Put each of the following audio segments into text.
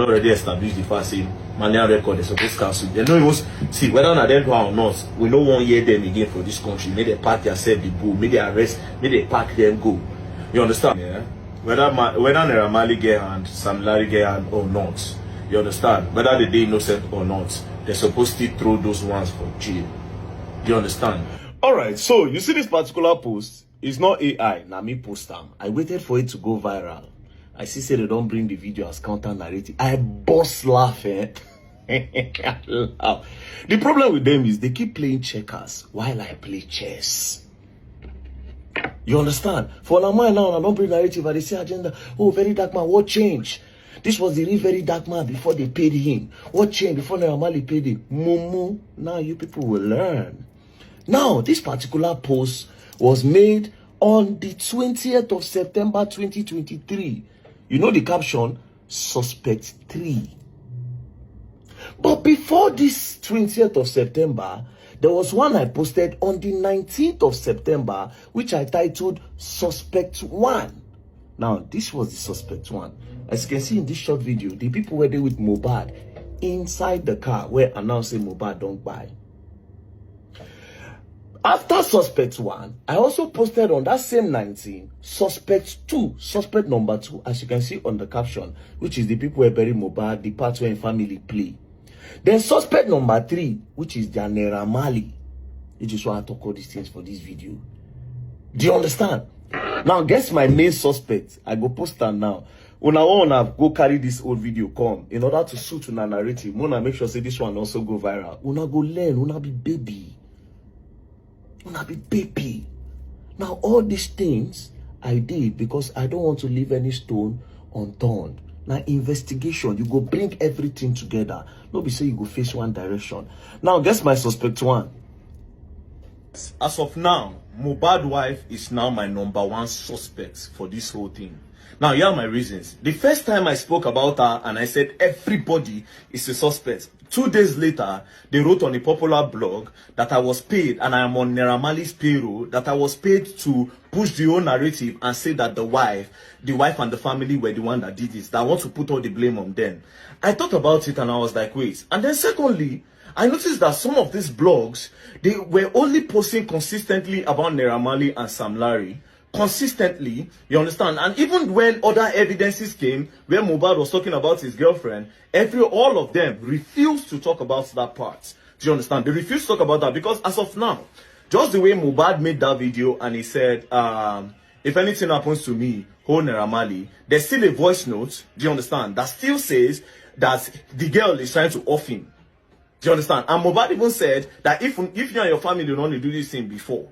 already established the fact say Malian record is supposed to cancel. They know it was see whether or not they do or not. We no one hear them again for this country. May they pack themselves the go, may they arrest, may they pack them go. You understand? Yeah. Whether Naira Marley get hand, Sam Larry get hand or not. You understand? Whether they innocent or not, they're supposed to throw those ones for jail. You understand? Alright, so you see this particular post, it's not AI, now me post them. I waited for it to go viral. I see say they don't bring the video as counter narrative. I bust laughing. I laugh. The problem with them is they keep playing checkers while I play chess. You understand? For a man now, I don't bring narrative, and they say agenda. Oh, very dark man, what changed? This was the real very dark man before they paid him. What changed before Naira Marley paid him? Mumu. Now you people will learn. Now, this particular post was made on the 20th of September 2023. You know the caption? Suspect 3. But before this 20th of September, there was one I posted on the 19th of September, which I titled Suspect 1. Now, this was the Suspect 1. As you can see in this short video, the people were there with Mohbad inside the car where announcing Mohbad don't buy. After Suspect 1, I also posted on that same 19, Suspect 2, Suspect number 2, as you can see on the caption, which is the people who bury Mohbad, the part where family play. Then Suspect number 3, which is the Naira Marley, which is why I talk all these things for this video. Do you understand? Now, guess my main suspect. I go post her now. Una wanna go carry this old video come in order to suit una narrative. Wanna make sure say this one also go viral. Una go learn. Una be baby. Una be baby. Now, all these things I did because I don't want to leave any stone unturned. Now, investigation, you go bring everything together. Nobody say you go face one direction. Now, guess my suspect 1. As of now, Mohbad's wife is now my #1 suspect for this whole thing. Now, here are my reasons. The first time I spoke about her and I said everybody is a suspect. 2 days later, they wrote on a popular blog that I was paid, and I am on Naira Marley's payroll, that I was paid to push the whole narrative and say that the wife and the family were the one that did this. That I want to put all the blame on them. I thought about it and I was like, wait. And then secondly, I noticed that some of these blogs, they were only posting consistently about Naira Marley and Sam Larry. Consistently, you understand? And even when other evidences came, where Mohbad was talking about his girlfriend, all of them refused to talk about that part. Do you understand? They refused to talk about that because as of now, just the way Mohbad made that video and he said, if anything happens to me, hold Naira Marley, there's still a voice note, do you understand, that still says that the girl is trying to off him. Do you understand? And Mohbad even said that if you and your family don't do this thing before,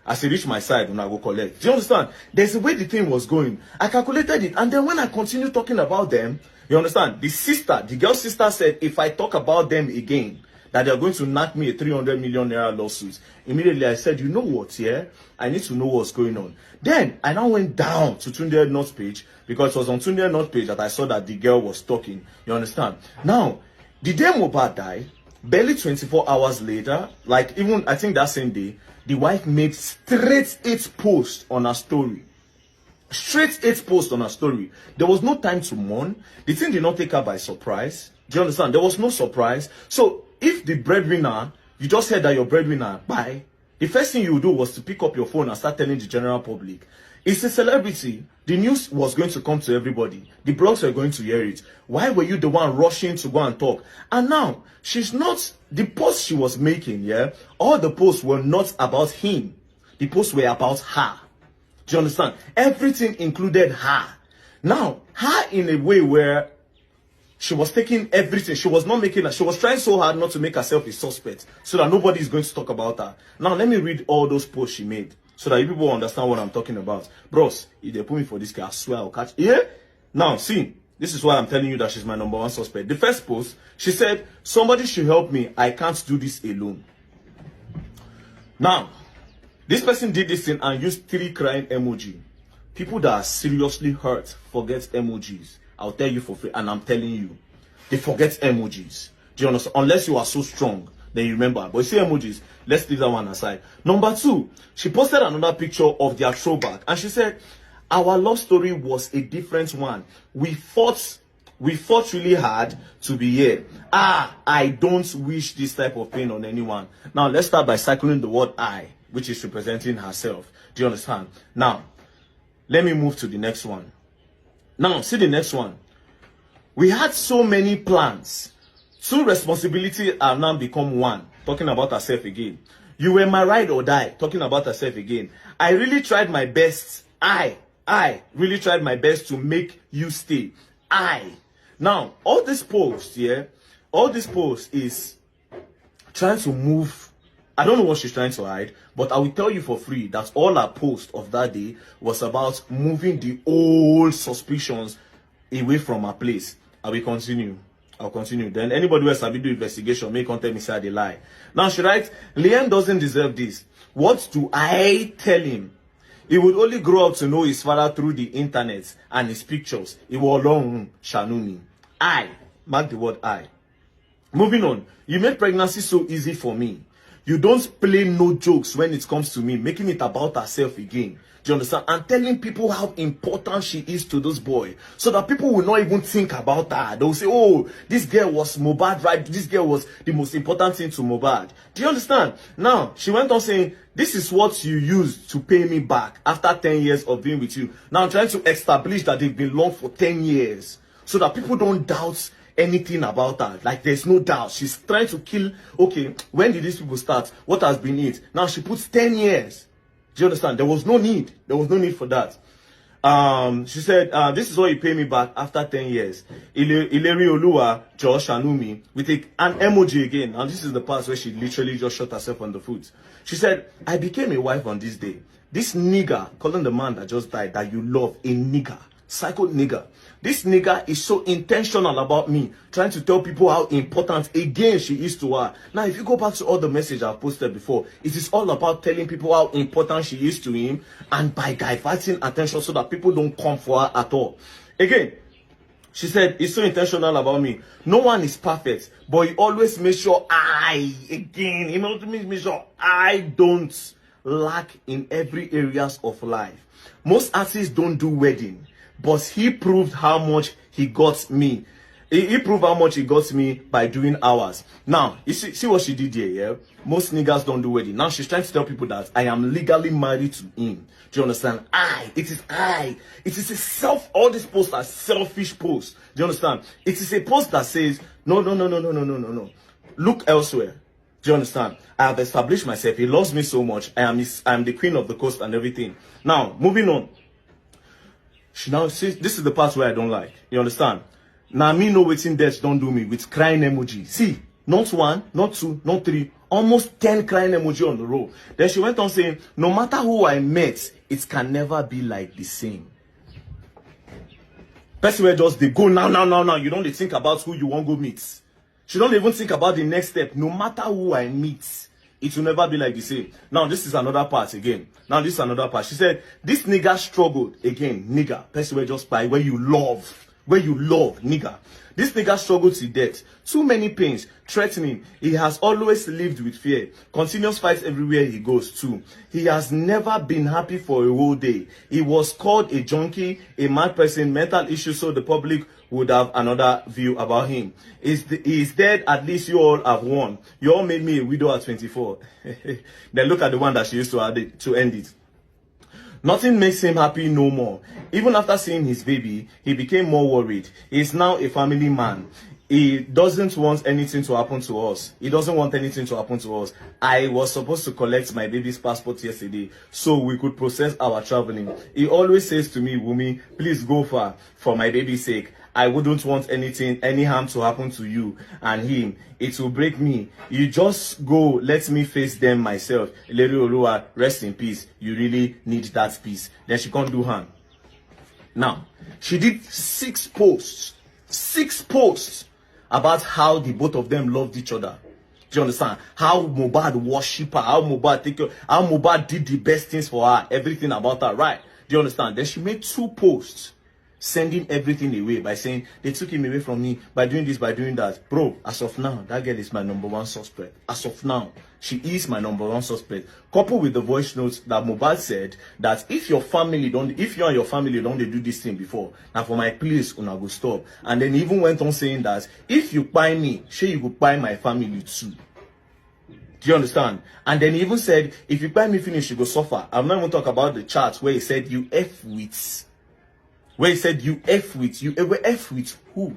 as I reach my side, when I go collect. Do you understand? There's a way the thing was going. I calculated it. And then when I continued talking about them, you understand? The girl's sister said, if I talk about them again, that they're going to knock me a 300 million naira lawsuit. Immediately I said, you know what, yeah? I need to know what's going on. Then I now went down to Tunde North page, because it was on Tunde North page that I saw that the girl was talking. You understand? Now, the day Mohbad died, barely 24 hours later, like even I think that same day, the wife made straight 8 posts on her story. Straight 8 posts on her story. There was no time to mourn. The thing did not take her by surprise. Do you understand? There was no surprise. So if the breadwinner, you just heard that your breadwinner, bye, the first thing you would do was to pick up your phone and start telling the general public. It's a celebrity. The news was going to come to everybody. The blogs were going to hear it. Why were you the one rushing to go and talk? And now, she's not, the posts she was making, yeah, all the posts were not about him. The posts were about her. Do you understand? Everything included her. Now, her in a way where she was taking everything. She was not making her. She was trying so hard not to make herself a suspect so that nobody is going to talk about her. Now, let me read all those posts she made so that you people understand what I'm talking about. Bros, if they put me for this guy, I swear I'll catch. Yeah? Now, see, this is why I'm telling you that she's my #1 suspect. The first post, she said, somebody should help me. I can't do this alone. Now, this person did this thing and used 3 crying emoji. People that are seriously hurt forget emojis. I'll tell you for free, and I'm telling you, they forget emojis. Do you understand? Unless you are so strong, then you remember. But you see emojis, let's leave that one aside. Number 2, she posted another picture of their throwback, and she said, our love story was a different one. We fought We fought really hard to be here. I don't wish this type of pain on anyone. Now, let's start by circling the word I, which is representing herself. Do you understand? Now, let me move to the next one. Now, see the next one. We had so many plans. Two responsibilities have now become one. Talking about herself again. You were my ride or die. Talking about herself again. I really tried my best. I really tried my best to make you stay. Now, all this post, all this post is trying to move. I don't know what she's trying to hide, but I will tell you for free that all her post of that day was about moving the old suspicions away from her place. I will continue. I'll continue. Then anybody who has a video investigation may contact me say they lie. Now she writes, Liam doesn't deserve this. What do I tell him? He would only grow up to know his father through the internet and his pictures. He will alone Shanumi. Mark the word I. Moving on. You made pregnancy so easy for me. You don't play no jokes when it comes to me, making it about herself again. Do you understand? And telling people how important she is to this boy, so that people will not even think about her. They will say, oh, this girl was Mohbad, right? This girl was the most important thing to Mohbad. Do you understand? Now, she went on saying, this is what you used to pay me back after 10 years of being with you. Now, I'm trying to establish that they've been long for 10 years, so that people don't doubt anything about her. Like, there's no doubt. She's trying to kill, okay, when did these people start? What has been it? Now, she puts 10 years. Do you understand? There was no need. There was no need for that. She said, this is what you pay me back after 10 years. Ileri Oluwa, Josh Anumi, with an emoji again. And this is the part where she literally just shot herself on the foot. She said, I became a wife on this day. This nigger, calling the man that just died, that you love, a nigger, psycho nigger. This nigger is so intentional about me, trying to tell people how important, again, she is to her. Now, if you go back to all the messages I've posted before, it is all about telling people how important she is to him, and by diverting attention so that people don't come for her at all. Again, she said, it's so intentional about me. No one is perfect, but he always makes sure make sure I don't lack in every areas of life. Most artists don't do wedding, but he proved how much he got me. He proved how much he got me by doing hours. Now, you see what she did here, yeah? Most niggas don't do wedding. Now she's trying to tell people that I am legally married to him. Do you understand? It is I. It is all these posts are selfish posts. Do you understand? It is a post that says, no. Look elsewhere. Do you understand? I have established myself. He loves me so much. I am the queen of the coast and everything. Now, moving on. She now says, this is the part where I don't like. You understand? Now, me know waiting death don't do me with crying emoji. See, not one, not two, not three, almost 10 crying emoji on the row. Then she went on saying, no matter who I met, it can never be like the same. Person where just they go now. You don't think about who you want to go meet. She don't even think about the next step. No matter who I meet, it will never be like the same. Now, this is another part again. She said, this nigga struggled. Again, nigga. Person where just by where you love, nigga. This nigga struggled to death. Too many pains, threatening. He has always lived with fear. Continuous fights everywhere he goes to. He has never been happy for a whole day. He was called a junkie, a mad person, mental issues, so the public would have another view about him. He's dead, at least you all have won. You all made me a widow at 24. Then look at the one that she used to add to end it. Nothing makes him happy no more. Even after seeing his baby, he became more worried. He is now a family man. He doesn't want anything to happen to us. I was supposed to collect my baby's passport yesterday so we could process our traveling. He always says to me, Wumi, please go far for my baby's sake. I wouldn't want any harm to happen to you and him. It will break me. You just go, let me face them myself. Ileri Oluwa, rest in peace. You really need that peace. Then she can't do harm. Now, she did 6 posts about how the both of them loved each other. Do you understand? How Mohbad worship her, how Mohbad take her, how Mohbad did the best things for her, everything about her, right? Do you understand? Then she made 2 posts. sending everything away by saying they took him away from me by doing this, by doing that. Bro, as of now, that girl is my number one suspect. As of now, she is my number one suspect. Coupled with the voice notes that Mohbad said that if you and your family don't do this thing before, now for my place, una go stop. And then he even went on saying that if you buy me, sure you go buy my family too. Do you understand? And then he even said, if you buy me finish, you go suffer. I'm not even talking about the chart where he said you F with. Where he said you F with. You ever F with who?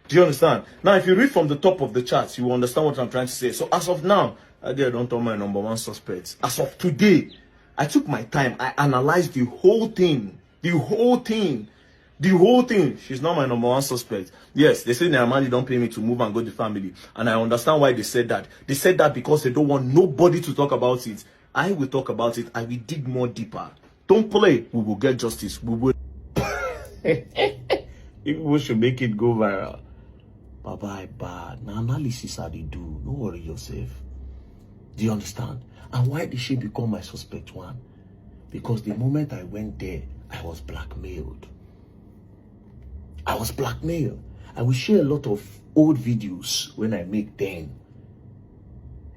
Do you understand? Now, if you read from the top of the charts, you will understand what I'm trying to say. So as of now, I don't tell my number one suspect. As of today, I took my time. I analyzed the whole thing. The whole thing. She's not my number one suspect. Yes, they say Naira don't pay me to move and go to family. And I understand why they said that. They said that because they don't want nobody to talk about it. I will talk about it. I will dig more deeper. Don't play. We will get justice. We will. People should make it go viral. Bye bad. Now analysis how they do. Don't worry yourself. Do you understand? And why did she become my suspect one? Because the moment I went there, I was blackmailed. I will share a lot of old videos when I make them.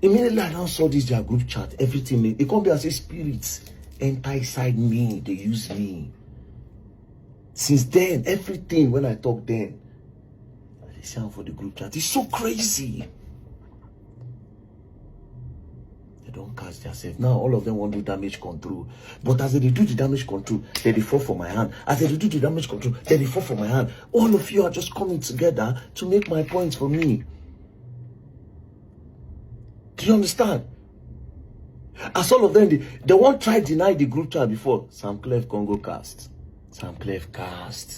Immediately I now saw this their group chat, everything. It can't be as if spirits enter inside me. They use me. Since then, everything when I talk then, they sound for the group chat. It's so crazy. They don't catch themselves. Now all of them want to do damage control. But as they do the damage control, they fall for my hand. As they do the damage control, they fall for my hand. All of you are just coming together to make my points for me. Do you understand? As all of them, they won't try deny the group chat before. Sam Clef Congo cast. Sam Clef cast.